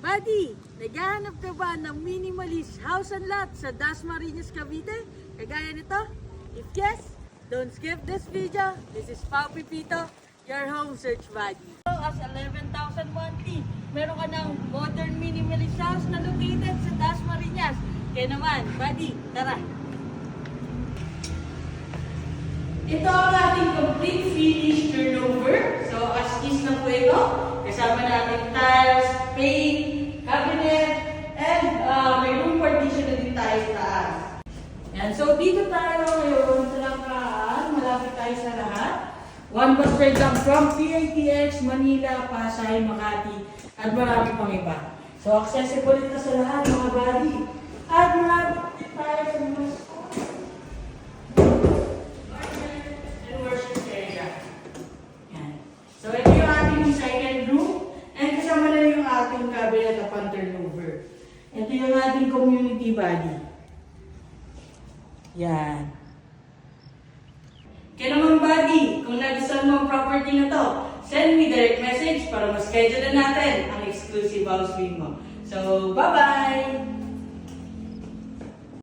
Buddy, naghahanap ka ba ng minimalist house and lot sa Dasmariñas, Cavite? Kagaya nito? If yes, don't skip this video. This is Pao Pipito, your home search buddy. As 11,000 monthly, meron ka ng modern minimalist house na located sa Dasmariñas. Kaya naman, buddy, tara! Ito ang ating complete finish turnover. So, as is na po ito. Kasama natin tiles, paint, cabinet, and may room partition na din tayo sa taas. Yan. So, dito tayo ngayon sa Langkaan. Malapit tayo sa lahat. One bus ride lang from PITX, Manila, Pasay, Makati, at marami pang iba. So, accessible ito sa lahat, mga buddy. At malapit din tayo sa mga ating cabinet upon turnover. Ito yung ating community body. Yan. Kaya naman buddy, kung nagustuhan mo ang property na to, send me direct message para ma-schedule na natin ang exclusive house viewing mo. So, bye-bye!